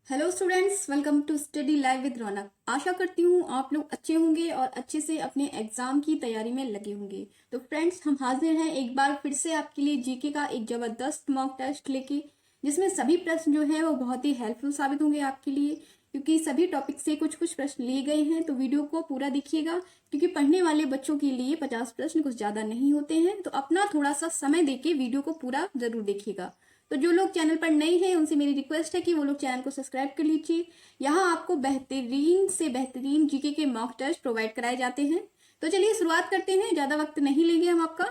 Hello students, welcome to Study Live with Raunak. आशा करती हूँ आप लोग अच्छे होंगे और अच्छे से अपने एग्जाम की तैयारी में लगे होंगे। तो फ्रेंड्स, हम हाजिर हैं एक बार फिर से आपके लिए जीके का एक जबरदस्त मॉक टेस्ट लेके, जिसमें सभी प्रश्न जो है वो बहुत ही हेल्पफुल साबित होंगे आपके लिए, क्योंकि सभी टॉपिक से कुछ कुछ प्रश्न लिए गए हैं। तो वीडियो को पूरा देखिएगा, क्योंकि पढ़ने वाले बच्चों के लिए 50 प्रश्न कुछ ज्यादा नहीं होते हैं। तो अपना थोड़ा सा समय देके वीडियो को पूरा जरूर देखिएगा। तो जो लोग चैनल पर नए हैं उनसे मेरी रिक्वेस्ट है कि वो लोग चैनल को सब्सक्राइब कर लीजिए। यहाँ आपको बेहतरीन से बेहतरीन जीके के मॉक टेस्ट प्रोवाइड कराए जाते हैं। तो चलिए शुरुआत करते हैं, ज्यादा वक्त नहीं लेंगे हम आपका।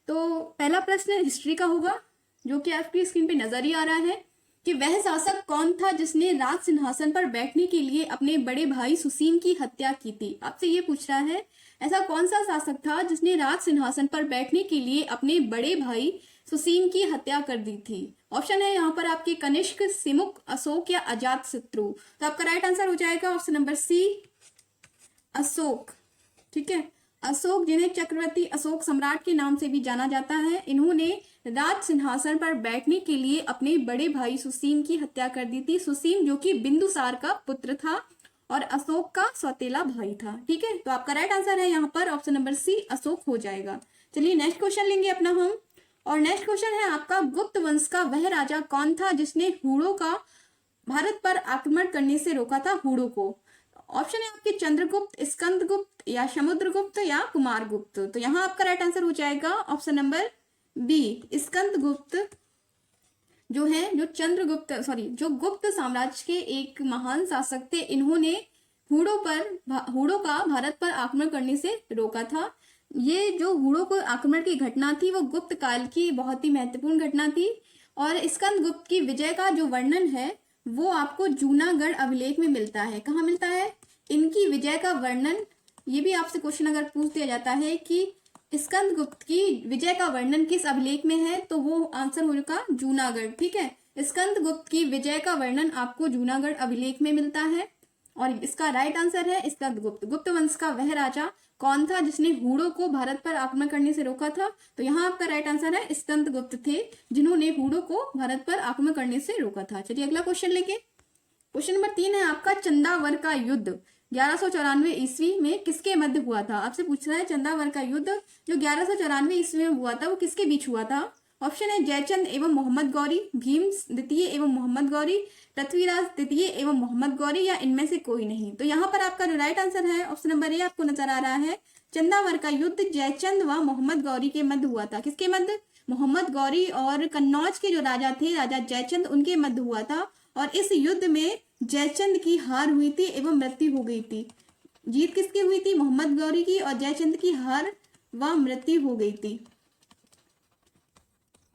तो पहला प्रश्न हिस्ट्री का होगा, जो कि आपकी स्क्रीन पे नजर ही आ रहा है कि वह शासक कौन था जिसने राज सिंहासन पर बैठने के लिए अपने बड़े भाई सुसीम की हत्या की थी। आपसे ये पूछ रहा है, ऐसा कौन सा शासक था जिसने राज सिंहासन पर बैठने के लिए अपने बड़े भाई सुसीम की हत्या कर दी थी। ऑप्शन है यहाँ पर आपके कनिष्क, सिमुक, अशोक या अजात शत्रु। तो आपका राइट आंसर हो जाएगा ऑप्शन नंबर सी, अशोक। ठीक है, अशोक, जिन्हें चक्रवर्ती अशोक सम्राट के नाम से भी जाना जाता है, इन्होंने राज सिंहासन पर बैठने के लिए अपने बड़े भाई सुसीम की हत्या कर दी थी। सुसीम जो कि बिंदुसार का पुत्र था और अशोक का सौतेला भाई था। ठीक है, तो आपका राइट आंसर है यहाँ पर ऑप्शन नंबर सी, अशोक हो जाएगा। चलिए नेक्स्ट क्वेश्चन लेंगे अपना हम, और नेक्स्ट क्वेश्चन है आपका, गुप्त वंश का वह राजा कौन था जिसने हूणों का भारत पर आक्रमण करने से रोका था हूणों को। ऑप्शन है आपके चंद्रगुप्त, स्कंदगुप्त या समुद्रगुप्त या कुमारगुप्त। तो यहाँ आपका राइट आंसर हो जाएगा ऑप्शन नंबर बी, स्कंदगुप्त, जो है जो गुप्त साम्राज्य के एक महान शासक थे। इन्होंने हूणों का भारत पर आक्रमण करने से रोका था। ये जो हूणों को आक्रमण की घटना थी वो गुप्त काल की बहुत ही महत्वपूर्ण घटना थी। और स्कंदगुप्त की विजय का जो वर्णन है वो आपको जूनागढ़ अभिलेख में मिलता है। कहाँ मिलता है इनकी विजय का वर्णन? ये भी आपसे क्वेश्चन अगर पूछ दिया जाता है कि स्कंदगुप्त की विजय का वर्णन किस अभिलेख में है, तो वो आंसर होगा जूनागढ़। ठीक है, स्कंदगुप्त की विजय का वर्णन आपको जूनागढ़ अभिलेख में मिलता है और इसका राइट आंसर है स्कंदगुप्त। गुप्त वंश का वह राजा कौन था जिसने हूणों को भारत पर आक्रमण करने से रोका था? तो यहाँ आपका राइट आंसर है स्कंदगुप्त थे, जिन्होंने हूणों को भारत पर आक्रमण करने से रोका था। चलिए अगला क्वेश्चन लेंगे। क्वेश्चन नंबर 3 है आपका, चंदावर का युद्ध 1194 ईस्वी में किसके मध्य हुआ था? आपसे पूछ रहा है चंदावर का युद्ध जो 1194 ईस्वी में हुआ था वो किसके बीच हुआ था? ऑप्शन है जयचंद एवं मोहम्मद गौरी, भीम द्वितीय एवं मोहम्मद गौरी, पृथ्वीराज द्वितीय एवं मोहम्मद गौरी या इनमें से कोई नहीं। तो यहाँ पर आपका जो राइट आंसर है ऑप्शन नंबर ए आपको नजर आ रहा है। चंदावर का युद्ध जयचंद व मोहम्मद गौरी के मध्य हुआ था। किसके मध्य? मोहम्मद गौरी और कन्नौज के जो राजा थे, राजा जयचंद, उनके मध्य हुआ था। और इस युद्ध में जयचंद की हार हुई थी एवं मृत्यु हो गई थी। जीत किसकी हुई थी? मोहम्मद गौरी की, और जयचंद की हार व मृत्यु हो गई थी।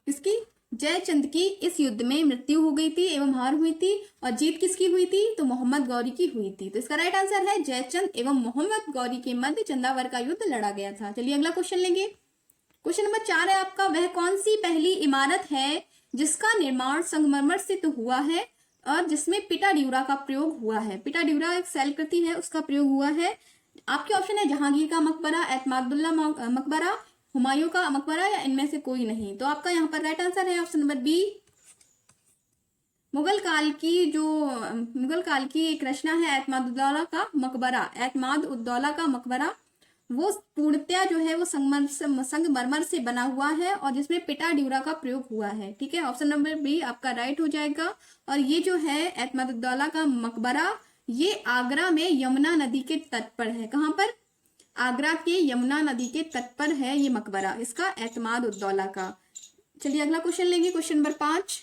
किसकी? जयचंद की इस युद्ध में मृत्यु हो गई थी एवं हार हुई थी। और जीत किसकी हुई थी? तो मोहम्मद गौरी की हुई थी। तो इसका राइट आंसर है जयचंद एवं मोहम्मद गौरी के मध्य चंदावर का युद्ध लड़ा गया था। चलिए अगला क्वेश्चन लेंगे। क्वेश्चन नंबर 4 है आपका, वह कौन सी पहली इमारत है जिसका निर्माण संगमरमर से तो हुआ है और जिसमें पिटाड्यूरा का प्रयोग हुआ है? पिटाड्यूरा एक शैलकृति है, उसका प्रयोग हुआ है। आपके ऑप्शन है जहांगीर का मकबरा, एतमादुल्ला मकबरा, हुमायूं का मकबरा या इनमें से कोई नहीं। तो आपका यहाँ पर राइट आंसर है ऑप्शन नंबर बी, मुगल काल की एक रचना है एतमादुद्दौला का मकबरा। एतमाद-उद-दौला का मकबरा वो पूर्णतया जो है वो संगमरमर से बना हुआ है और जिसमें पिटाड्यूरा का प्रयोग हुआ है। ठीक है, ऑप्शन नंबर बी आपका राइट हो जाएगा। और ये जो है एतमादुद्दौला का मकबरा, ये आगरा में यमुना नदी के तट पर है। कहाँ पर? आगरा के यमुना नदी के तट पर है ये मकबरा इसका, एतमाद-उद-दौला का। चलिए अगला क्वेश्चन लेंगे, क्वेश्चन नंबर 5,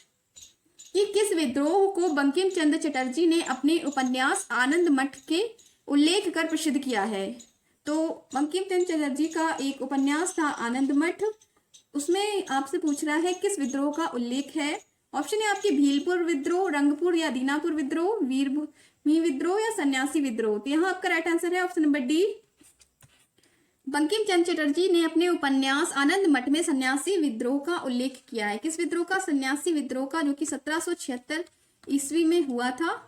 कि किस विद्रोह को बंकिम चंद्र चटर्जी ने अपने उपन्यास आनंद मठ के उल्लेख कर प्रसिद्ध किया है? तो बंकिम चंद्र चटर्जी का एक उपन्यास था आनंद मठ, उसमें आपसे पूछ रहा है किस विद्रोह का उल्लेख है। ऑप्शन है आपके भीलपुर विद्रोह, रंगपुर या दीनापुर विद्रोह, वीरभूमि विद्रोह या सन्यासी विद्रोह। तो यहाँ आपका राइट आंसर है option number D, Bankim Chandra Chatterjee ने अपने उपन्यास आनंद मठ में सन्यासी विद्रोह का उल्लेख किया है। किस विद्रोह का? सन्यासी विद्रोह का, जो कि 1776 ईस्वी में हुआ था।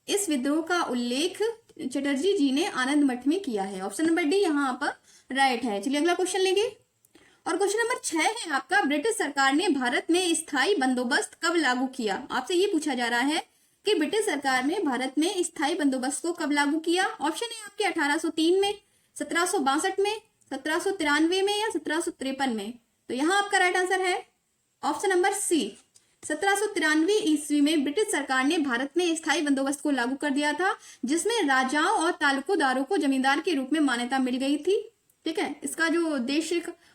इस विद्रोह का उल्लेख चटर्जी जी ने आनंद मठ में किया है। ऑप्शन नंबर डी यहाँ पर राइट है। चलिए अगला क्वेश्चन लेंगे, और क्वेश्चन नंबर 6 है आपका, ब्रिटिश सरकार ने भारत में स्थायी बंदोबस्त कब लागू किया? आपसे ये पूछा जा रहा है कि ब्रिटिश सरकार ने भारत में स्थायी बंदोबस्त को कब लागू किया? ऑप्शन है आपके 1803 में, 1762 में, 1793 में या 1753 में। तो यहाँ आपका राइट आंसर है ऑप्शन नंबर सी, 1793 ईस्वी में ब्रिटिश सरकार ने भारत में स्थायी बंदोबस्त को लागू कर दिया था, जिसमें राजाओं और तालुकोदारों को जमींदार के रूप में मान्यता मिल गई थी। ठीक है, इसका जो देश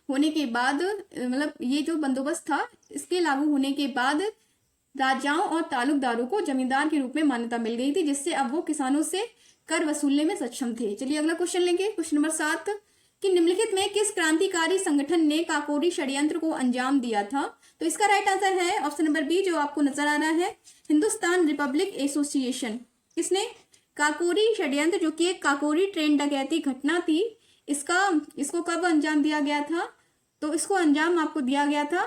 होने के बाद, मतलब ये जो बंदोबस्त था, इसके लागू होने के बाद राजाओं और तालुकदारों को जमींदार के रूप में मान्यता मिल गई थी, जिससे अब वो किसानों से कर वसूलने में सक्षम थे। चलिए अगला क्वेश्चन लेंगे, क्वेश्चन नंबर 7 कि निम्नलिखित में किस क्रांतिकारी संगठन ने काकोरी षड्यंत्र को अंजाम दिया था? तो इसका राइट आंसर है ऑप्शन नंबर बी, जो आपको नजर आ रहा है, हिंदुस्तान रिपब्लिक एसोसिएशन। किसने? काकोरी षड्यंत्र, जो कि एक काकोरी ट्रेन डकैती घटना थी, इसको कब अंजाम दिया गया था? तो इसको अंजाम आपको दिया गया था,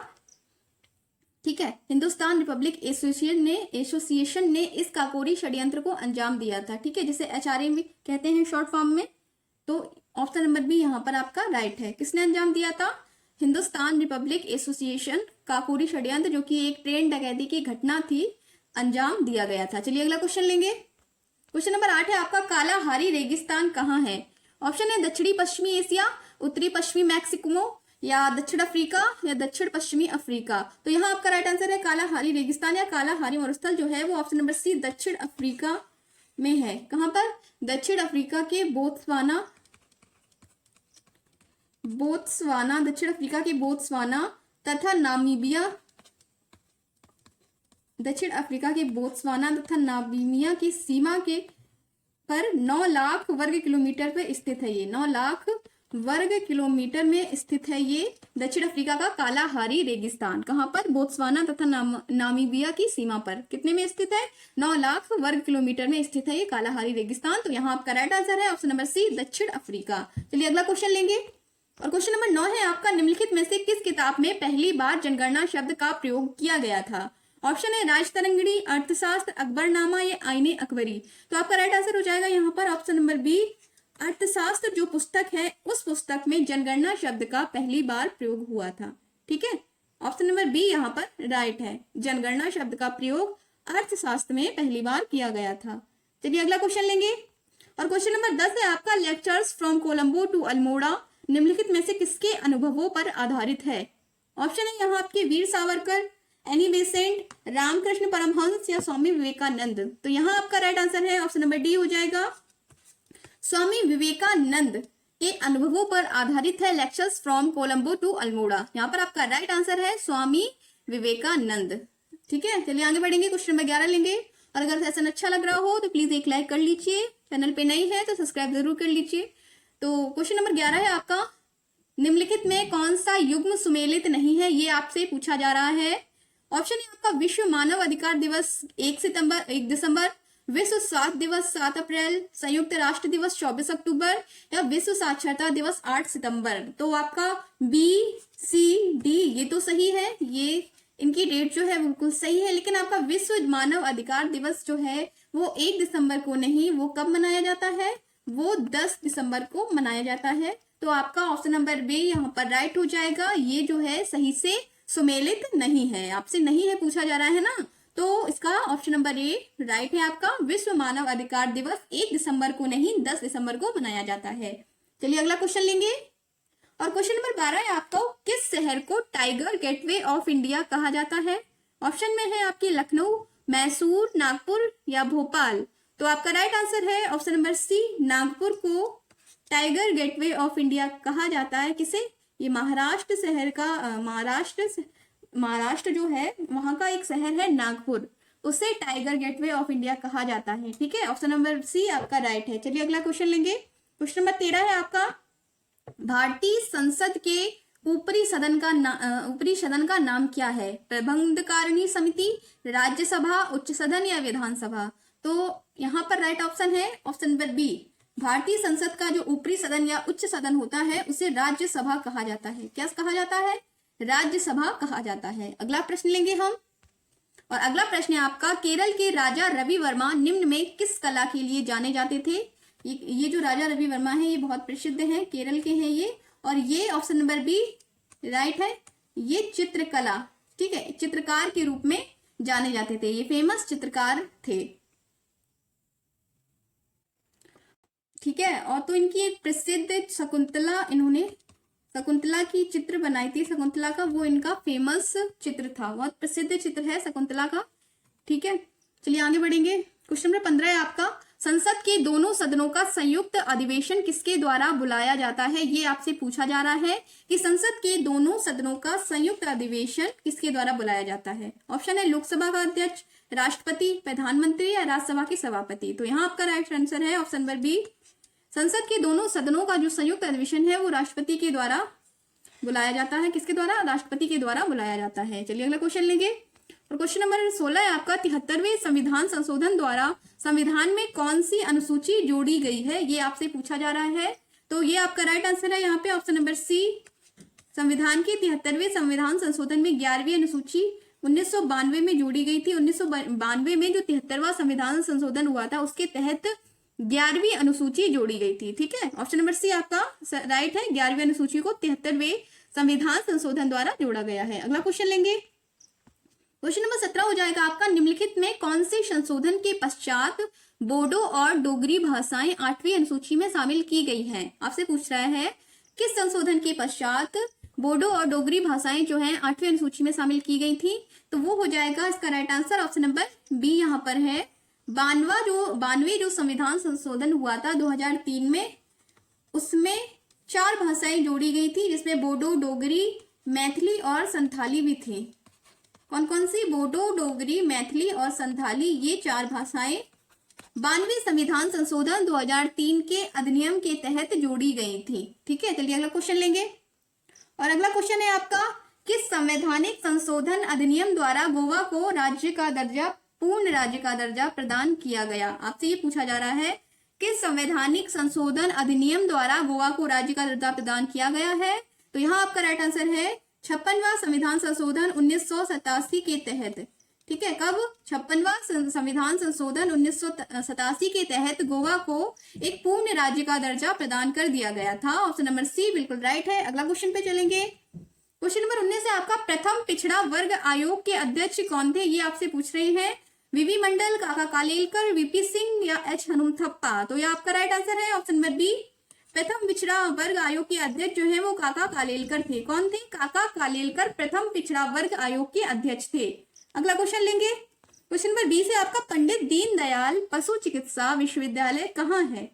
ठीक है, हिंदुस्तान रिपब्लिक एसोसिएशन ने इस काकोरी षड्यंत्र को अंजाम दिया था। ठीक है, जिसे एचआरए में कहते हैं शॉर्ट फॉर्म में। तो ऑप्शन नंबर बी यहाँ पर आपका राइट है। किसने अंजाम दिया था? हिंदुस्तान रिपब्लिक एसोसिएशन, काकोरी षड्यंत्र जो कि एक ट्रेन डकैती की घटना थी, अंजाम दिया गया था। चलिए अगला क्वेश्चन लेंगे, क्वेश्चन नंबर 8 है आपका, कालाहारी रेगिस्तान कहाँ है? ऑप्शन है दक्षिणी पश्चिमी एशिया, उत्तरी पश्चिमी मैक्सिको या दक्षिण अफ्रीका या दक्षिण पश्चिमी अफ्रीका। तो यहाँ आपका राइट आंसर है कालाहारी रेगिस्तान या कालाहारी मरुस्थल जो है वो ऑप्शन नंबर सी, दक्षिण अफ्रीका में है। कहां पर? दक्षिण अफ्रीका के बोत्सवाना, दक्षिण अफ्रीका के बोत्सवाना तथा नामीबिया, दक्षिण अफ्रीका के बोत्सवाना तथा नामीबिया की सीमा के पर 9 लाख वर्ग किलोमीटर पर स्थित है। ये 9 लाख वर्ग किलोमीटर में स्थित है ये दक्षिण अफ्रीका का कालाहारी रेगिस्तान। कहां पर? बोत्सवाना तथा नामीबिया की सीमा पर। कितने में स्थित है? 9 लाख वर्ग किलोमीटर में स्थित है ये कालाहारी रेगिस्तान। तो यहाँ आपका राइट आंसर है ऑप्शन नंबर सी, दक्षिण अफ्रीका। चलिए अगला क्वेश्चन लेंगे, और क्वेश्चन नंबर 9 है आपका, निम्नलिखित में से किस किताब में पहली बार जनगणना शब्द का प्रयोग किया गया था? ऑप्शन है राजतरंगिणी, अर्थशास्त्र, अकबरनामा या आईने अकबरी। तो आपका राइट आंसर हो जाएगा यहाँ पर ऑप्शन नंबर बी, अर्थशास्त्र जो पुस्तक है उस पुस्तक में जनगणना शब्द का पहली बार प्रयोग हुआ था। ठीक है, ऑप्शन नंबर बी यहाँ पर राइट है, जनगणना शब्द का प्रयोग अर्थशास्त्र में पहली बार किया गया था। चलिए अगला क्वेश्चन लेंगे, और क्वेश्चन नंबर 10 है आपका, lectures from Colombo to Almora निम्नलिखित में से किसके अनुभवों पर आधारित है? ऑप्शन है यहाँ आपके वीर सावरकर, एनी बेसेंट, रामकृष्ण परमहंस या स्वामी विवेकानंद। तो यहाँ आपका राइट आंसर है ऑप्शन नंबर डी हो जाएगा, स्वामी विवेकानंद के अनुभवों पर आधारित है lectures from Colombo to Almora. यहाँ पर आपका राइट आंसर है स्वामी विवेकानंद। ठीक है, चलिए आगे बढ़ेंगे, क्वेश्चन नंबर 11 लेंगे। और अगर सेशन अच्छा लग रहा हो तो प्लीज एक लाइक कर लीजिए, चैनल पे नई है तो सब्सक्राइब जरूर कर लीजिए। तो क्वेश्चन नंबर 11 है आपका, निम्नलिखित में कौन सा युग्म सुमेलित नहीं है, ये आपसे पूछा जा रहा है। ऑप्शन है आपका, विश्व मानव अधिकार दिवस 1 दिसंबर, विश्व स्वास्थ्य दिवस 7 अप्रैल, संयुक्त राष्ट्र दिवस 24 अक्टूबर या विश्व साक्षरता दिवस 8 सितंबर। तो आपका बी, सी, डी ये तो सही है, ये इनकी डेट जो है बिल्कुल सही है, लेकिन आपका विश्व मानव अधिकार दिवस जो है वो 1 दिसंबर को नहीं, वो कब मनाया जाता है? वो 10 दिसंबर को मनाया जाता है। तो आपका ऑप्शन नंबर बी यहाँ पर राइट हो जाएगा, ये जो है सही से सुमेलित नहीं है, आपसे नहीं है पूछा जा रहा है ना, तो इसका ऑप्शन नंबर ए राइट है आपका, विश्व मानव अधिकार दिवस 1 दिसंबर को नहीं 10 दिसंबर को मनाया जाता है। चलिए अगला क्वेश्चन लेंगे, और क्वेश्चन नंबर 12 है आपको, किस शहर को टाइगर गेटवे ऑफ इंडिया कहा जाता है? ऑप्शन में है आपके लखनऊ, मैसूर, नागपुर या भोपाल। तो आपका राइट आंसर है ऑप्शन नंबर सी, नागपुर को टाइगर गेटवे ऑफ इंडिया कहा जाता है। किसे? ये महाराष्ट्र शहर का, महाराष्ट्र जो है वहां का एक शहर है नागपुर, उसे टाइगर गेटवे ऑफ इंडिया कहा जाता है। ठीक है, ऑप्शन नंबर सी आपका राइट है। चलिए अगला क्वेश्चन लेंगे, क्वेश्चन नंबर 13 है आपका, भारतीय संसद के ऊपरी सदन का नाम क्या है? प्रबंधकारिणी समिति, राज्यसभा, उच्च सदन या विधानसभा। तो यहाँ पर राइट ऑप्शन है ऑप्शन नंबर बी, भारतीय संसद का जो ऊपरी सदन या उच्च सदन होता है उसे राज्यसभा कहा जाता है। क्या कहा जाता है? राज्यसभा कहा जाता है। अगला प्रश्न लेंगे हम, और अगला प्रश्न है आपका, केरल के राजा रवि वर्मा निम्न में किस कला के लिए जाने जाते थे? ये जो राजा रवि वर्मा है ये बहुत प्रसिद्ध है, केरल के हैं ये, और ये ऑप्शन नंबर बी राइट है, ये चित्रकला, ठीक है, चित्रकार के रूप में जाने जाते थे, ये फेमस चित्रकार थे। ठीक है। और तो इनकी एक प्रसिद्ध शकुंतला, इन्होंने शकुंतला की चित्र बनाई थी, शकुंतला का वो इनका फेमस चित्र था, बहुत प्रसिद्ध चित्र है शकुंतला का। ठीक है, चलिए आगे बढ़ेंगे। क्वेश्चन नंबर 15 है आपका, संसद के दोनों सदनों का संयुक्त अधिवेशन किसके द्वारा बुलाया जाता है? ये आपसे पूछा जा रहा है कि संसद के दोनों सदनों का संयुक्त अधिवेशन किसके द्वारा बुलाया जाता है। ऑप्शन है लोकसभा का अध्यक्ष, राष्ट्रपति, प्रधानमंत्री या राज्यसभा के सभापति। तो यहाँ आपका राइट आंसर है ऑप्शन नंबर बी, संसद के दोनों सदनों का जो संयुक्त अधिवेशन है वो राष्ट्रपति के द्वारा बुलाया जाता है। किसके द्वारा? राष्ट्रपति के द्वारा बुलाया जाता है। चलिए अगला क्वेश्चन लेंगे। और क्वेश्चन नंबर 16 है आपका, 73वें संविधान संशोधन द्वारा संविधान में कौन सी अनुसूची जोड़ी गई है? ये आपसे पूछा जा रहा है। तो ये आपका राइट आंसर है यहाँ पे ऑप्शन नंबर सी, संविधान के 73वें संविधान संशोधन में 11वीं अनुसूची 1992 में जोड़ी गई थी। 1992 में जो 73वां संविधान संशोधन हुआ था उसके तहत 11वीं अनुसूची जोड़ी गई थी। ठीक है, ऑप्शन नंबर सी आपका राइट है, 11वीं अनुसूची को 73वें संविधान संशोधन द्वारा जोड़ा गया है। अगला क्वेश्चन लेंगे। क्वेश्चन नंबर 17 हो जाएगा आपका, निम्नलिखित में कौन से संशोधन के पश्चात बोडो और डोगरी भाषाएं 8वीं अनुसूची में शामिल की गई हैं? आपसे पूछ रहा है किस संशोधन के पश्चात बोडो और डोगरी भाषाएं जो हैं 8वीं अनुसूची में शामिल की गई थी? तो वो हो जाएगा इसका right answer option number B यहाँ पर है, 92 जो संविधान संशोधन हुआ था 2003 में, उसमें 4 भाषाएं जोड़ी गई थी जिसमें बोडो, डोगरी, मैथिली और संथाली भी थी। कौन कौन सी? बोडो, डोगरी, मैथिली और संथाली, ये 4 भाषाएं 92वें संविधान संशोधन 2003 के अधिनियम के तहत जोड़ी गई थी। ठीक है, चलिए अगला क्वेश्चन लेंगे। और अगला क्वेश्चन है आपका, किस संवैधानिक संशोधन अधिनियम द्वारा गोवा को राज्य का दर्जा, पूर्ण राज्य का दर्जा प्रदान किया गया? आपसे ये पूछा जा रहा है किस संवैधानिक संशोधन अधिनियम द्वारा गोवा को राज्य का दर्जा प्रदान किया गया है? तो यहाँ आपका राइट आंसर है 56वां संविधान संशोधन 1987 के तहत। ठीक है, कब? 56वां संविधान संशोधन 1987 के तहत गोवा को एक पूर्ण राज्य का दर्जा प्रदान कर दिया गया था। ऑप्शन नंबर सी बिल्कुल राइट है। अगला क्वेश्चन पे चलेंगे। क्वेश्चन नंबर 19 है आपका, प्रथम पिछड़ा वर्ग आयोग के अध्यक्ष कौन थे? ये आपसे पूछ रहे हैं, वीवी मंडल, काका कालेलकर, वीपी सिंह या एच हनुमथप्पा। तो ये आपका राइट आंसर है ऑप्शन नंबर बी, प्रथम पिछड़ा वर्ग आयोग के अध्यक्ष जो है वो काका कालेलकर थे। कौन थे? काका कालेलकर प्रथम पिछड़ा वर्ग आयोग के अध्यक्ष थे। अगला क्वेश्चन लेंगे। क्वेश्चन नंबर 20 है आपका, पंडित दीनदयाल पशु चिकित्सा विश्वविद्यालय कहाँ है?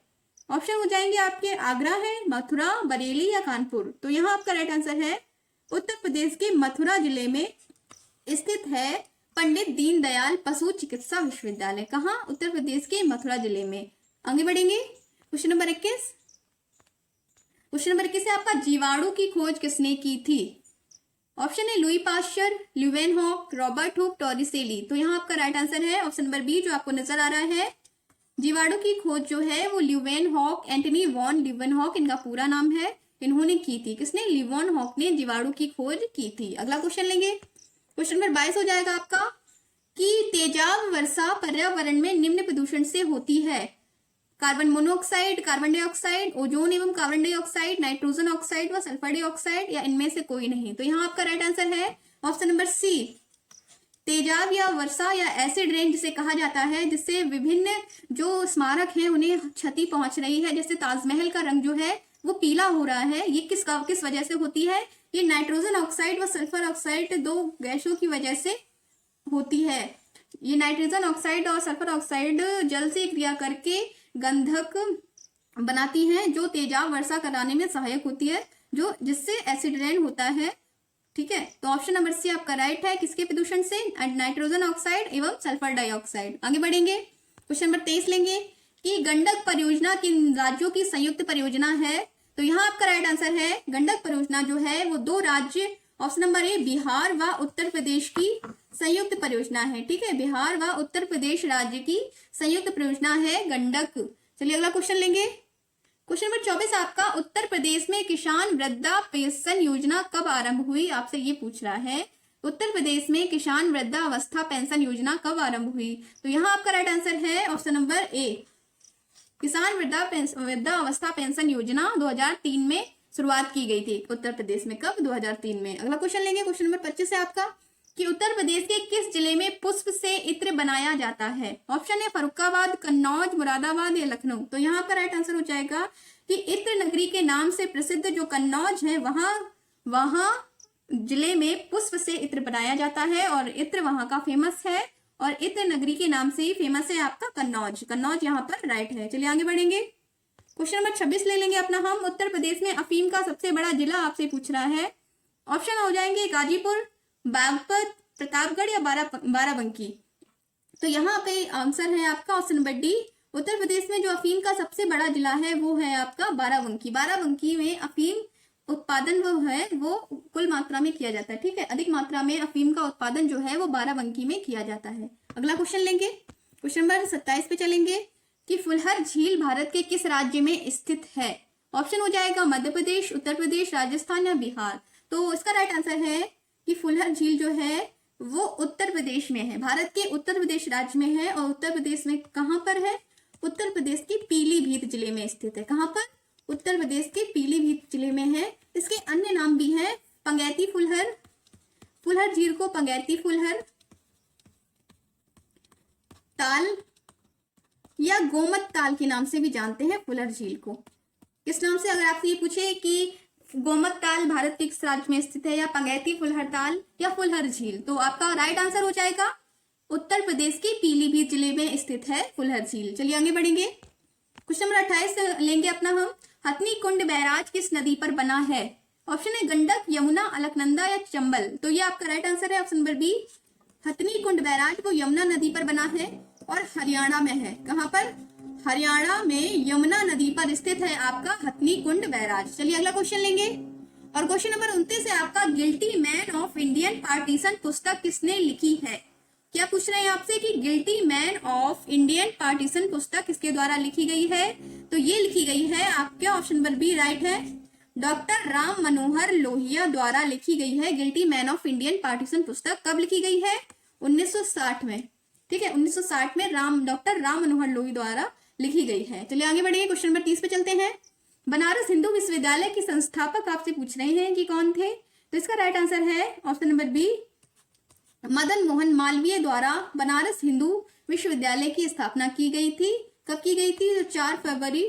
ऑप्शन हो जाएंगे आपके, आगरा है, मथुरा, बरेली या कानपुर। तो यहाँ आपका राइट आंसर है उत्तर प्रदेश के मथुरा जिले में स्थित है पंडित दीनदयाल पशु चिकित्सा विश्वविद्यालय। कहाँ? उत्तर प्रदेश के मथुरा जिले में। आगे बढ़ेंगे। Question number 21। क्वेश्चन नंबर 21 है आपका, जीवाणु की खोज किसने की थी? ऑप्शन है Louis Pasteur, Leeuwenhoek, Robert Hooke, Torricelli. तो यहाँ आपका राइट आंसर है ऑप्शन नंबर बी जो आपको नजर आ रहा है। जीवाणु की खोज जो है वो ल्यूवेनहॉक, एंटनी वॉन ल्यूवेनहॉक इनका पूरा नाम है, इन्होंने की थी। किसने? ल्यूवेनहॉक ने जीवाणु की खोज की थी। अगला क्वेश्चन लेंगे। क्वेश्चन नंबर 22 हो जाएगा आपका कि तेजाब वर्षा पर्यावरण में निम्न प्रदूषण से होती है? Carbon monoxide, carbon dioxide, ozone एवं कार्बन डाइऑक्साइड, नाइट्रोजन ऑक्साइड व सल्फर डाइऑक्साइड या इनमें से कोई नहीं। तो यहाँ आपका राइट आंसर है ऑप्शन नंबर सी, तेजाब या वर्षा या एसिड रेन जिसे कहा जाता है, जिससे विभिन्न जो स्मारक हैं उन्हें क्षति पहुंच रही है। जैसे ताजमहल का रंग जो है वो पीला हो रहा है, ये किस वजह से होती है? ये नाइट्रोजन ऑक्साइड व सल्फर ऑक्साइड 2 गैसों की वजह से होती है। ये नाइट्रोजन ऑक्साइड और सल्फर ऑक्साइड जल से क्रिया करके गंधक बनाती हैं जो तेजाब वर्षा कराने में सहायक होती है, जो जिससे एसिड रेन होता है। ठीक है, तो ऑप्शन नंबर सी आपका राइट है। किसके प्रदूषण से? नाइट्रोजन ऑक्साइड एवं सल्फर डाइऑक्साइड। आगे बढ़ेंगे। क्वेश्चन नंबर 23 लेंगे कि गंडक परियोजना किन राज्यों की संयुक्त परियोजना है? तो यहाँ आपका राइट आंसर है, गंडक परियोजना जो है वो 2 राज्य, ऑप्शन नंबर ए बिहार व उत्तर प्रदेश की संयुक्त परियोजना है। ठीक है, बिहार व उत्तर प्रदेश राज्य की संयुक्त परियोजना है गंडक। चलिए अगला क्वेश्चन लेंगे। क्वेश्चन नंबर 24 आपका, उत्तर प्रदेश में किसान वृद्धा पेंशन योजना कब आरंभ हुई? आपसे ये पूछ रहा है, उत्तर प्रदेश में किसान वृद्धावस्था पेंशन योजना कब आरंभ हुई? तो यहाँ आपका राइट आंसर है ऑप्शन नंबर ए, किसान वृद्धावस्था पेंशन योजना 2003 में शुरुआत की गई थी उत्तर प्रदेश में। कब? 2003 में। अगला क्वेश्चन लेंगे। क्वेश्चन नंबर 25 है आपका, कि उत्तर प्रदेश के किस जिले में पुष्प से इत्र बनाया जाता है? ऑप्शन है फर्रुखाबाद, कन्नौज, मुरादाबाद या लखनऊ। तो यहाँ पर राइट आंसर हो जाएगा कि इत्र नगरी के नाम से प्रसिद्ध जो कन्नौज है वहां जिले में पुष्प से इत्र बनाया जाता है और इत्र वहां का फेमस है और इत्र नगरी के नाम से ही फेमस है आपका कन्नौज। कन्नौज यहाँ पर राइट है। चलिए आगे बढ़ेंगे। क्वेश्चन नंबर 26 ले लेंगे अपना हम। उत्तर प्रदेश में अफीम का सबसे बड़ा जिला आपसे पूछ रहा है। ऑप्शन हो जाएंगे गाजीपुर, बागपत, प्रतापगढ़ या बाराबंकी। तो यहाँ पे आंसर है आपका option number D. Uttar Pradesh में जो अफीम का सबसे बड़ा जिला है वो है आपका बाराबंकी। बाराबंकी में अफीम उत्पादन वो कुल मात्रा में किया जाता है। ठीक है, अधिक मात्रा में अफीम का उत्पादन जो है वो बाराबंकी में किया जाता है। अगला क्वेश्चन लेंगे। क्वेश्चन नंबर 27 पे चलेंगे कि फुलहर झील भारत के किस राज्य में स्थित है? ऑप्शन हो जाएगा मध्य प्रदेश, उत्तर प्रदेश, राजस्थान या बिहार। तो इसका राइट आंसर है कि फुलहर झील जो है वो उत्तर प्रदेश में है, भारत के उत्तर प्रदेश राज्य में है। और उत्तर प्रदेश में कहां पर है? उत्तर प्रदेश के पीलीभीत जिले में स्थित है। कहां पर? उत्तर प्रदेश के पीलीभीत जिले में है। इसके अन्य नाम भी हैं पंगैती फुलहर, फुलहर झील को पंगैती फुलहर ताल या गोमत ताल के नाम से भी जानते हैं फुलहर झील को। किस नाम से? अगर आपसे ये पूछे कि गोमत ताल भारत के किस राज्य में स्थित है या पंगैती फुलहर ताल या फुलहर झील, तो आपका राइट आंसर हो जाएगा उत्तर प्रदेश के पीलीभीत जिले में स्थित है फुलहर झील। चलिए आगे बढ़ेंगे। क्वेश्चन नंबर 28 लेंगे अपना हम। हथनी कुंड बैराज किस नदी पर बना है? ऑप्शन है गंडक, यमुना, अलकनंदा या चंबल। तो ये आपका राइट आंसर है ऑप्शन नंबर बी। हथनी कुंड बैराज वो यमुना नदी पर बना है और हरियाणा में है। कहां पर? हरियाणा में यमुना नदी पर स्थित है आपका हथनी कुंड बैराज। चलिए अगला क्वेश्चन लेंगे। और क्वेश्चन नंबर 29 है आपका guilty man of Indian partition पुस्तक किसने लिखी है? क्या पूछ रहे हैं आपसे कि guilty man of Indian partition पुस्तक किसके द्वारा लिखी गई है? तो ये लिखी गई है आपके ऑप्शन नंबर बी राइट है, डॉक्टर राम मनोहर लोहिया द्वारा लिखी गई है। Guilty man of Indian partition पुस्तक कब लिखी गई है? 1960 में। ठीक है, 1960 में डॉक्टर राम मनोहर लोहिया द्वारा लिखी गई है। चलिए आगे बढ़ेंगे। क्वेश्चन नंबर 30 पे चलते हैं। बनारस हिंदू विश्वविद्यालय के संस्थापक आपसे पूछ रहे हैं कि कौन थे? तो इसका राइट आंसर है option number B, Madan Mohan Malaviya द्वारा बनारस हिंदू विश्वविद्यालय की स्थापना की गई थी। कब की गई थी? 4 फरवरी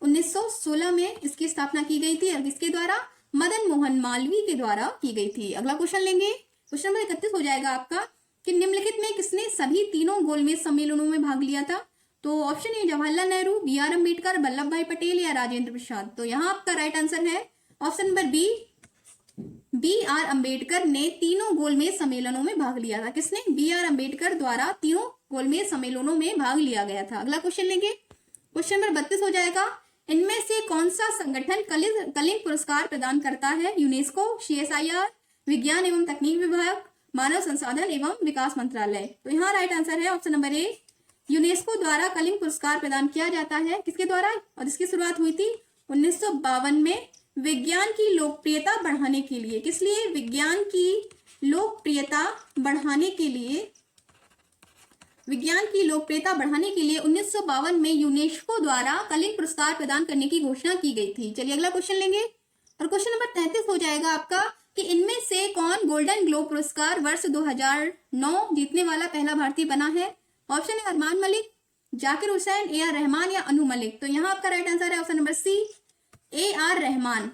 1916 में इसकी स्थापना की गई थी और किसके द्वारा? मदन मोहन मालवीय के द्वारा की गई थी। अगला क्वेश्चन लेंगे। क्वेश्चन नंबर 31 हो जाएगा आपका कि निम्नलिखित में किसने सभी तीनों गोलमेज सम्मेलनों में भाग लिया था? तो option A Jawaharlal Nehru, B R Ambedkar, Vallabh Bhai Patel या राजेंद्र प्रसाद। तो यहाँ आपका राइट आंसर है option number B R Ambedkar ने तीनों गोलमेज सम्मेलनों में भाग लिया था। किसने? बी आर अम्बेडकर द्वारा तीनों गोलमेज सम्मेलनों में भाग लिया गया था। अगला क्वेश्चन लेंगे। क्वेश्चन नंबर 32 हो जाएगा। इनमें से कौन सा संगठन कलिंग पुरस्कार प्रदान करता है? यूनेस्को, CSIR, विज्ञान एवं तकनीक विभाग, मानव संसाधन एवं विकास मंत्रालय। तो यहाँ राइट आंसर है ऑप्शन नंबर ए, यूनेस्को द्वारा कलिंग पुरस्कार प्रदान किया जाता है। किसके द्वारा? और इसकी शुरुआत हुई थी 1952 में विज्ञान की लोकप्रियता बढ़ाने के लिए। किस लिए? विज्ञान की लोकप्रियता बढ़ाने के लिए। विज्ञान की लोकप्रियता बढ़ाने के लिए 1952 में यूनेस्को द्वारा कलिंग पुरस्कार प्रदान करने की घोषणा की गई थी। चलिए अगला क्वेश्चन लेंगे। और क्वेश्चन नंबर 33 हो जाएगा आपका कि इनमें से कौन गोल्डन ग्लोब पुरस्कार वर्ष 2009 जीतने वाला पहला भारतीय बना है? ऑप्शन है अरमान मलिक, जाकिर हुसैन, AR रहमान या अनु मलिक। तो यहाँ आपका राइट आंसर है option number C, AR Rahman.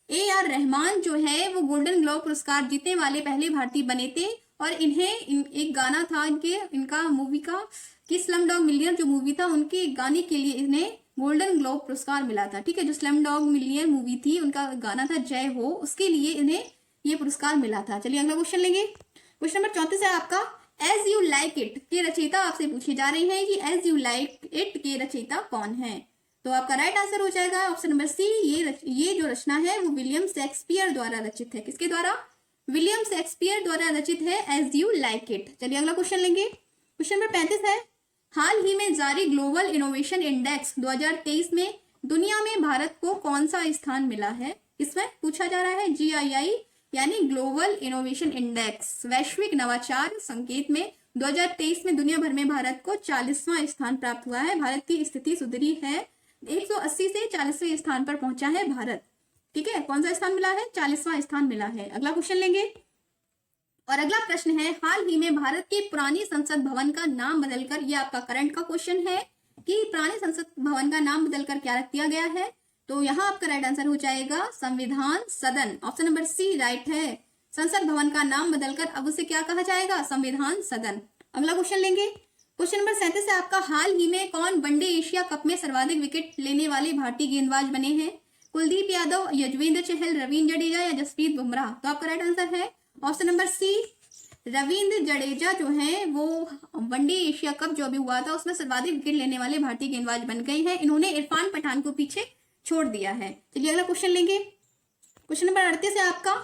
AR Rahman जो है वो गोल्डन ग्लोब पुरस्कार जीतने वाले पहले भारतीय बने थे। और इन्हें एक गाना था इनका मूवी का कि स्लम डॉग मिलियनेयर जो मूवी था उनके गाने के लिए इन्हें गोल्डन ग्लोब पुरस्कार मिला था। ठीक है, जो स्लम डॉग मिलियनेयर मूवी थी उनका गाना था जय हो, उसके लिए इन्हें ये पुरस्कार मिला था। चलिए अगला क्वेश्चन लेंगे। क्वेश्चन नंबर 34 है आपका एज यू लाइक इट के रचयिता आपसे पूछे जा रहे हैं कि एज यू लाइक इट के रचयिता कौन है? तो आपका राइट आंसर हो जाएगा ऑप्शन नंबर सी, ये जो रचना है वो विलियम शेक्सपियर द्वारा रचित है। किसके द्वारा? विलियम शेक्सपियर द्वारा रचित है एज यू लाइक इट। चलिए अगला क्वेश्चन लेंगे। क्वेश्चन नंबर 35 है हाल ही में जारी ग्लोबल इनोवेशन इंडेक्स 2023 में दुनिया में भारत को कौन सा स्थान मिला है? इसमें पूछा जा रहा है GII यानी ग्लोबल इनोवेशन इंडेक्स वैश्विक नवाचार संकेत में 2023 में दुनिया भर में भारत को 40वां स्थान प्राप्त हुआ है। भारत की स्थिति सुधरी है, 180 से 40वें स्थान पर पहुंचा है भारत। ठीक है, कौन सा स्थान मिला है? 40वां स्थान मिला है। अगला क्वेश्चन लेंगे। और अगला प्रश्न है, हाल ही में भारत के पुरानी संसद भवन का नाम बदलकर, ये आपका करंट का क्वेश्चन है कि पुराने संसद भवन का नाम बदलकर क्या रख दिया गया है। तो यहाँ आपका राइट आंसर हो जाएगा संविधान सदन। ऑप्शन नंबर सी राइट है। संसद भवन का नाम बदलकर अब उसे क्या कहा जाएगा, संविधान सदन। अगला क्वेश्चन लेंगे, क्वेश्चन नंबर 37 है आपका, हाल ही में कौन वनडे एशिया कप में सर्वाधिक विकेट लेने वाले भारतीय गेंदबाज बने हैं। कुलदीप यादव, यजुवेंद्र चहल, रविंद्र जडेजा या जसप्रीत बुमराह। तो आपका राइट आंसर है option number C, Ravindra Jadeja जो है वो वनडे एशिया कप जो अभी हुआ था उसमें सर्वाधिक विकेट लेने वाले भारतीय गेंदबाज बन गए हैं। इन्होंने इरफान पठान को पीछे छोड़ दिया है। चलिए अगला क्वेश्चन लेंगे, क्वेश्चन नंबर 38 है आपका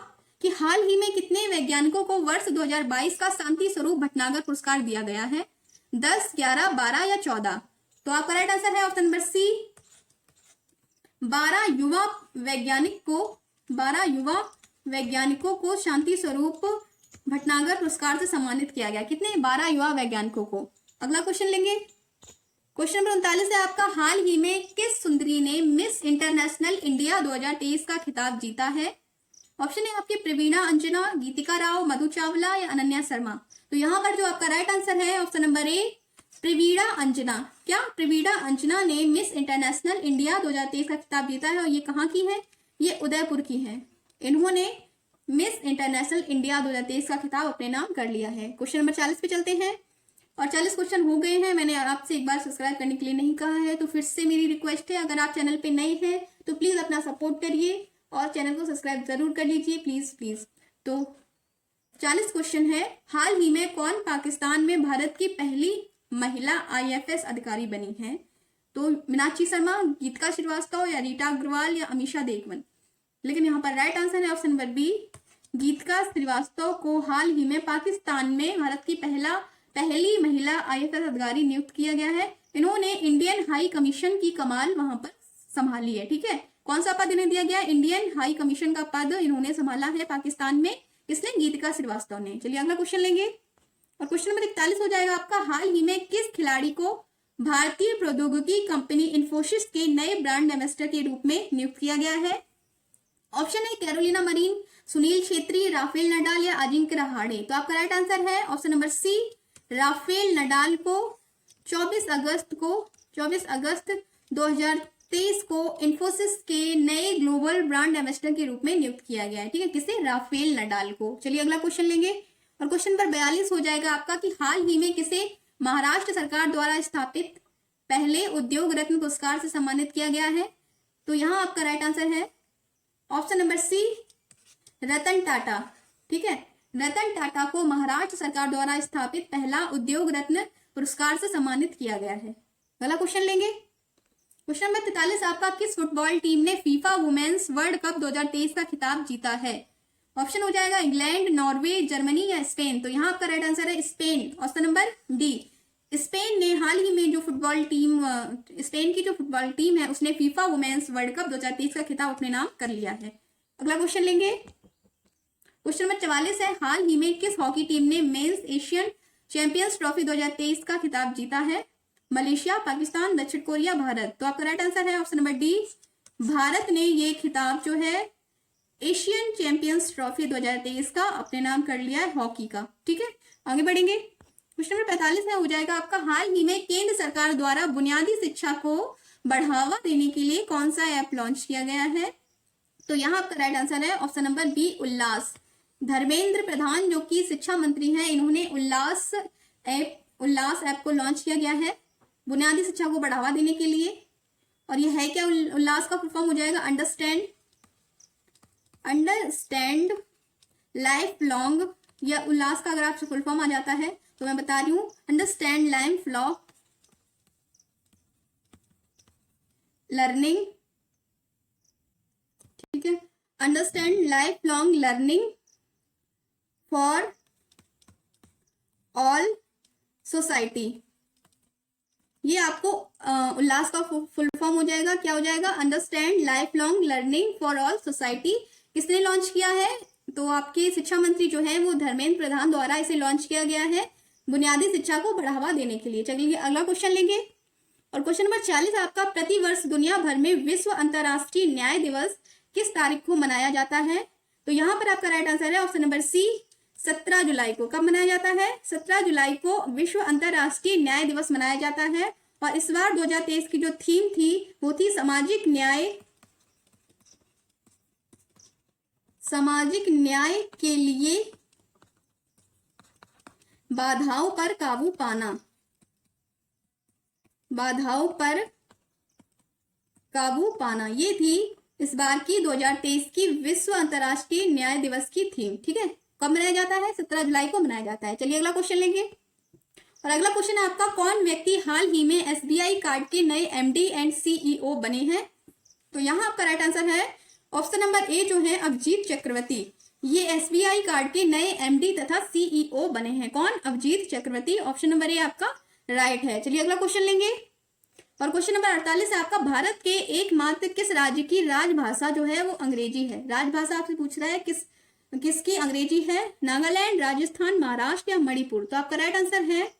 कि हाल ही में कितने वैज्ञानिकों को वर्ष 2022 का शांति स्वरूप भटनागर पुरस्कार दिया गया है। 10, 11, 12 या 14। तो आपका राइट आंसर है ऑप्शन नंबर सी, 12 युवा वैज्ञानिकों को शांति स्वरूप भटनागर पुरस्कार से सम्मानित किया गया। कितने, 12 युवा वैज्ञानिकों को। अगला क्वेश्चन लेंगे, क्वेश्चन नंबर 39 है आपका, हाल ही में किस सुंदरी ने मिस इंटरनेशनल इंडिया 2023 का खिताब जीता है। ऑप्शन है आपके प्रवीणा अंजना, गीतिका राव, मधु चावला या अनन्या शर्मा। तो यहाँ पर जो आपका राइट आंसर है ऑप्शन नंबर ए, प्रवीणा अंजना। क्या, प्रवीणा अंजना ने मिस इंटरनेशनल इंडिया 2023 का खिताब जीता है और ये कहाँ की है, ये उदयपुर की है। इन्होंने मिस इंटरनेशनल इंडिया 2023 का खिताब अपने नाम कर लिया है। क्वेश्चन नंबर 40 पे चलते हैं और 40 क्वेश्चन हो गए हैं। मैंने आपसे एक बार सब्सक्राइब करने के लिए नहीं कहा है, तो फिर से मेरी रिक्वेस्ट है, अगर आप चैनल पे नए हैं तो प्लीज अपना सपोर्ट करिए और चैनल को सब्सक्राइब जरूर कर लीजिए, प्लीज प्लीज। तो 40 क्वेश्चन है, हाल ही में कौन पाकिस्तान में भारत की पहली महिला IFS अधिकारी बनी है। तो मीनाक्षी शर्मा, गीतिका श्रीवास्तव या रीटा अग्रवाल या अमीषा देगवन। लेकिन यहाँ पर राइट आंसर है ऑप्शन नंबर बी, गीतिका श्रीवास्तव को हाल ही में पाकिस्तान में भारत की पहली महिला IFS अधिकारी नियुक्त किया गया है। इन्होंने इंडियन हाई कमीशन की कमान वहां पर संभाली है। ठीक है, कौन सा पद इन्हें दिया गया, इंडियन हाई कमीशन का पद इन्होंने संभाला है पाकिस्तान में। किसने, गीतिका श्रीवास्तव ने। चलिए अगला क्वेश्चन लेंगे और क्वेश्चन नंबर 41 हो जाएगा आपका, हाल ही में किस खिलाड़ी को भारतीय प्रौद्योगिकी कंपनी इन्फोसिस के नए ब्रांड एम्बेसडर के रूप में नियुक्त किया गया है। ऑप्शन है Carolina Marin, Sunil Chhetri, Rafael Nadal या अजिंक्य रहाणे। तो आपका राइट आंसर है option number C, Rafael Nadal को 24 अगस्त 2023 को इन्फोसिस के नए ग्लोबल ब्रांड एम्बेसडर के रूप में नियुक्त किया गया है। ठीक है, किसे, राफेल नडाल को। चलिए अगला क्वेश्चन लेंगे और क्वेश्चन नंबर 42 हो जाएगा आपका कि हाल ही में किसे महाराष्ट्र सरकार द्वारा स्थापित पहले उद्योग रत्न पुरस्कार से सम्मानित किया गया है। तो यहाँ आपका राइट आंसर है ऑप्शन नंबर सी, रतन टाटा। ठीक है, रतन टाटा को महाराष्ट्र सरकार द्वारा स्थापित पहला उद्योग रत्न पुरस्कार से सम्मानित किया गया है। अगला क्वेश्चन लेंगे, क्वेश्चन नंबर 43 आपका, किस फुटबॉल टीम ने फीफा वुमेन्स वर्ल्ड कप 2023 का खिताब जीता है। ऑप्शन हो जाएगा इंग्लैंड, नॉर्वे, जर्मनी या स्पेन। तो यहाँ आपका राइट आंसर है Spain, option number D. Spain ने हाल ही में जो स्पेन की जो फुटबॉल टीम है उसने फीफा वुमेन्स वर्ल्ड कप 2023 का खिताब अपने नाम कर लिया है। अगला क्वेश्चन लेंगे, क्वेश्चन नंबर 44 है, हाल ही में किस हॉकी टीम ने मेंस एशियन चैंपियंस ट्रॉफी 2023 का खिताब जीता है। मलेशिया, पाकिस्तान, दक्षिण कोरिया, भारत। तो आपका राइट आंसर है ऑप्शन नंबर डी, भारत ने ये खिताब जो है एशियन चैंपियंस ट्रॉफी 2023 का अपने नाम कर लिया है हॉकी का। ठीक है, आगे बढ़ेंगे, क्वेश्चन नंबर 45 में हो जाएगा आपका, हाल ही में केंद्र सरकार द्वारा बुनियादी शिक्षा को बढ़ावा देने के लिए कौन सा ऐप लॉन्च किया गया है। तो यहाँ आपका राइट आंसर है ऑप्शन नंबर बी, उल्लास। धर्मेंद्र प्रधान जो कि शिक्षा मंत्री हैं, इन्होंने उल्लास ऐप को लॉन्च किया गया है बुनियादी शिक्षा को बढ़ावा देने के लिए। और ये है क्या, उल्लास का फुल फॉर्म हो जाएगा अंडरस्टैंड लाइफ लॉन्ग। या उल्लास का अगर आपसे फुल फॉर्म आ जाता है तो मैं बता रही हूं, अंडरस्टैंड लाइफ लॉन्ग लर्निंग। ठीक है, understand life long learning for all society. ये आपको उल्लास का फुल फॉर्म हो जाएगा, क्या हो जाएगा, understand life long learning for all society. किसने लॉन्च किया है, तो आपके शिक्षा मंत्री जो है वो धर्मेंद्र प्रधान द्वारा इसे लॉन्च किया गया है बुनियादी शिक्षा को बढ़ावा देने के लिए। चलिए अगला क्वेश्चन लेंगे और क्वेश्चन नंबर 40 आपका, प्रतिवर्ष दुनिया भर में विश्व अंतर्राष्ट्रीय न्याय दिवस किस तारीख को मनाया जाता है। तो यहाँ पर आपका राइट आंसर है ऑप्शन नंबर सी, 17 जुलाई को। कब मनाया जाता है? 17 जुलाई को विश्व अंतर्राष्ट्रीय न्याय दिवस मनाया जाता है। और इस बार 2023 की जो थीम थी वो थी सामाजिक न्याय के लिए बाधाओं पर काबू पाना। बाधाओं पर काबू पाना, ये थी इस बार की 2023 की विश्व अंतर्राष्ट्रीय न्याय दिवस की थीम। ठीक है, कब मनाया जाता है? 17 जुलाई को मनाया जाता है। चलिए अगला क्वेश्चन लेंगे। और अगला क्वेश्चन है आपका, कौन व्यक्ति हाल ही में एसबीआई कार्ड के नए एमडी एंड सीईओ बने हैं? तो यहाँ आपका राइट आंसर है ऑप्शन नंबर ए जो है अभिजीत चक्रवर्ती। ये एसबीआई कार्ड के नए एमडी तथा सीईओ बने हैं। कौन? अभिजीत चक्रवर्ती। ऑप्शन नंबर ए आपका राइट है। चलिए अगला क्वेश्चन लेंगे। और क्वेश्चन नंबर 48 है आपका, भारत के एकमात्र किस राज्य की राजभाषा जो है वो अंग्रेजी है? राजभाषा आपसे पूछ रहा है किसकी अंग्रेजी है? नागालैंड, राजस्थान, महाराष्ट्र या मणिपुर? तो आपका राइट आंसर है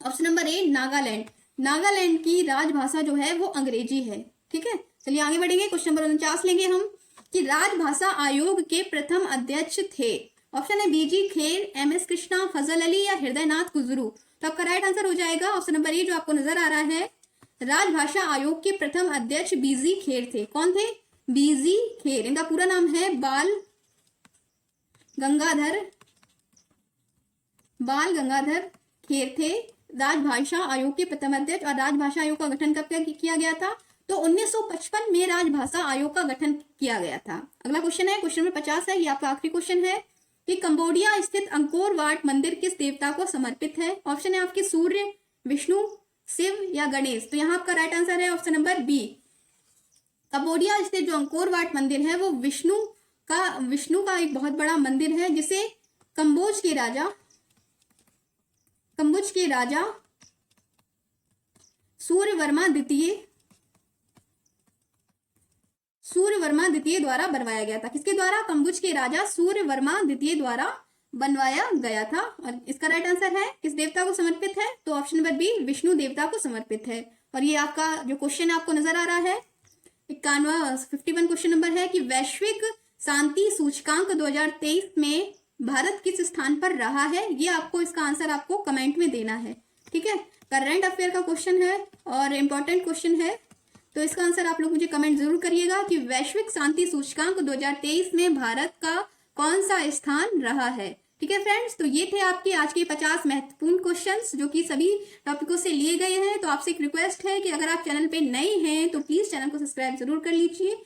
option number A Nagaland. Nagaland की राजभाषा जो है वो अंग्रेजी है। ठीक है, चलिए आगे बढ़ेंगे। क्वेश्चन नंबर 49 लेंगे हम कि राजभाषा आयोग के प्रथम अध्यक्ष थे। ऑप्शन है बीजी खेर, एमएस कृष्णा, फजल अली या हृदयनाथ कुजरू? तो आपका राइट आंसर हो जाएगा ऑप्शन नंबर ए जो आपको नजर आ रहा है। राजभाषा आयोग के प्रथम अध्यक्ष बीजी खेर थे। कौन थे? बीजी खेर। इनका पूरा नाम है बाल गंगाधर खेर थे राजभाषा आयोग के प्रथम अध्यक्ष। और राजभाषा आयोग का गठन कब किया गया था? तो 1955 में राजभाषा आयोग का गठन किया गया था। अगला क्वेश्चन है, क्वेश्चन नंबर 50 है, ये आपका आखिरी क्वेश्चन है कि कंबोडिया स्थित अंकोर वाट मंदिर किस देवता को समर्पित है? ऑप्शन है आपके सूर्य, विष्णु, शिव या गणेश? तो यहाँ आपका राइट आंसर है ऑप्शन नंबर बी। कंबोडिया स्थित जो अंकोर वाट मंदिर है वो विष्णु का एक बहुत बड़ा मंदिर है, जिसे कंबोज के राजा सूर्यवर्मा द्वितीय द्वारा बनवाया गया था। किसके द्वारा? कंबोज के राजा सूर्यवर्मा द्वितीय द्वारा बनवाया गया था। और इसका राइट आंसर है किस देवता को समर्पित है? तो ऑप्शन नंबर बी विष्णु देवता को समर्पित है। और ये आपका जो क्वेश्चन आपको नजर आ रहा है 51 क्वेश्चन नंबर है कि वैश्विक शांति सूचकांक 2023 में भारत किस स्थान पर रहा है? ये आपको इसका आंसर आपको कमेंट में देना है। ठीक है, करंट अफेयर का क्वेश्चन है और इम्पोर्टेंट क्वेश्चन है, तो इसका आंसर आप लोग मुझे कमेंट जरूर करिएगा कि वैश्विक शांति सूचकांक 2023 में भारत का कौन सा स्थान रहा है। ठीक है फ्रेंड्स, तो ये थे आपके आज के 50 महत्वपूर्ण क्वेश्चंस जो कि सभी टॉपिकों से लिए गए हैं। तो आपसे एक रिक्वेस्ट है कि अगर आप चैनल पे नए हैं तो प्लीज चैनल को सब्सक्राइब जरूर कर लीजिए,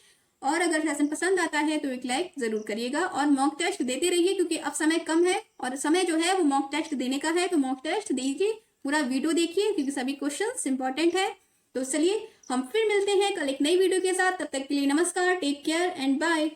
और अगर लेसन पसंद आता है तो एक लाइक जरूर करिएगा, और मॉक टेस्ट देते रहिए क्योंकि अब समय कम है और समय जो है वो मॉक टेस्ट देने का है। तो मॉक टेस्ट दीजिए, पूरा वीडियो देखिए क्योंकि सभी क्वेश्चन इंपॉर्टेंट है। तो चलिए हम फिर मिलते हैं कल एक नई वीडियो के साथ। तब तक के लिए नमस्कार, टेक केयर एंड बाय।